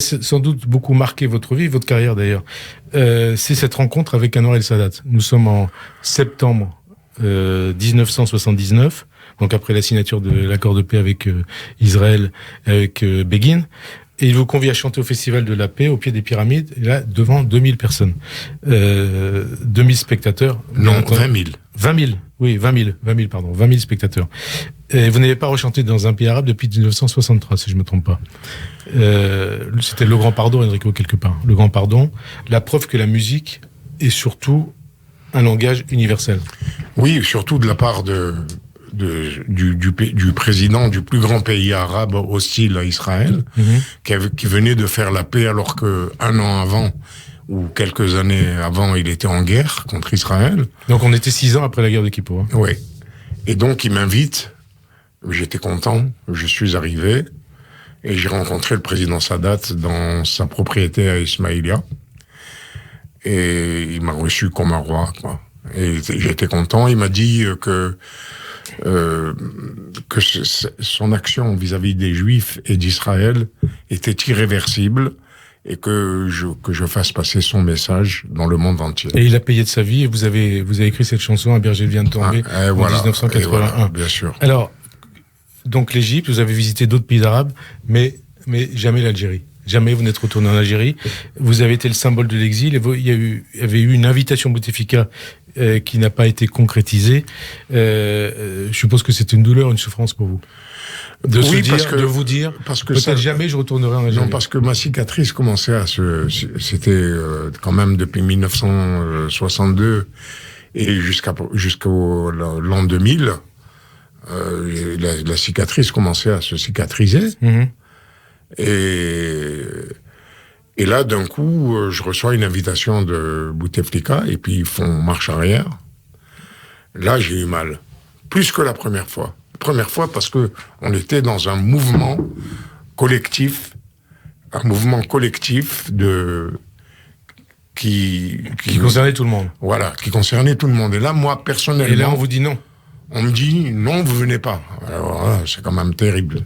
C'est sans doute beaucoup marqué votre vie, votre carrière d'ailleurs. C'est cette rencontre avec Anwar el-Sadat. Nous sommes en septembre 1979, donc après la signature de l'accord de paix avec Israël, avec Begin. Et il vous convie à chanter au Festival de la Paix, au pied des pyramides, et là, devant 2000 personnes. 2000 spectateurs. Non, 20 000. 20 000, oui, 20 000, pardon, 20 000 spectateurs. Et vous n'avez pas rechanté dans un pays arabe depuis 1963, si je ne me trompe pas. C'était le Grand Pardon, Enrico, quelque part. Le Grand Pardon, la preuve que la musique est surtout un langage universel. Oui, surtout de la part du président du plus grand pays arabe hostile à Israël, qui venait de faire la paix alors que un an avant, ou quelques années avant, il était en guerre contre Israël. Donc on était 6 ans après la guerre de Kippour. Hein. Oui. Et donc il m'invite, j'étais content, je suis arrivé, et j'ai rencontré le président Sadat dans sa propriété à Ismaïlia. Et il m'a reçu comme un roi, quoi. Et j'étais content, il m'a dit que son action vis-à-vis des Juifs et d'Israël était irréversible et que je fasse passer son message dans le monde entier. Et il a payé de sa vie et vous avez écrit cette chanson, Un berger vient de tomber, en 1981. Voilà, bien sûr. Alors, donc l'Égypte, vous avez visité d'autres pays arabes, mais jamais l'Algérie. Jamais vous n'êtes retourné en Algérie. Vous avez été le symbole de l'exil. Et il y avait eu une invitation Bouteflika qui n'a pas été concrétisée. Je suppose que c'est une douleur, une souffrance pour vous. De vous dire, peut-être jamais je retournerai en Algérie. Non, parce que ma cicatrice commençait c'était quand même depuis 1962 et jusqu'au l'an 2000, la cicatrice commençait à se cicatriser. Et là, d'un coup, je reçois une invitation de Bouteflika, et puis ils font marche arrière. Là, j'ai eu mal. Plus que la première fois. La première fois parce que on était dans un mouvement collectif qui concernait tout le monde. Voilà, qui concernait tout le monde. Et là, moi, personnellement... Et là, on vous dit non. On me dit, non, vous venez pas. Alors là, c'est quand même terrible.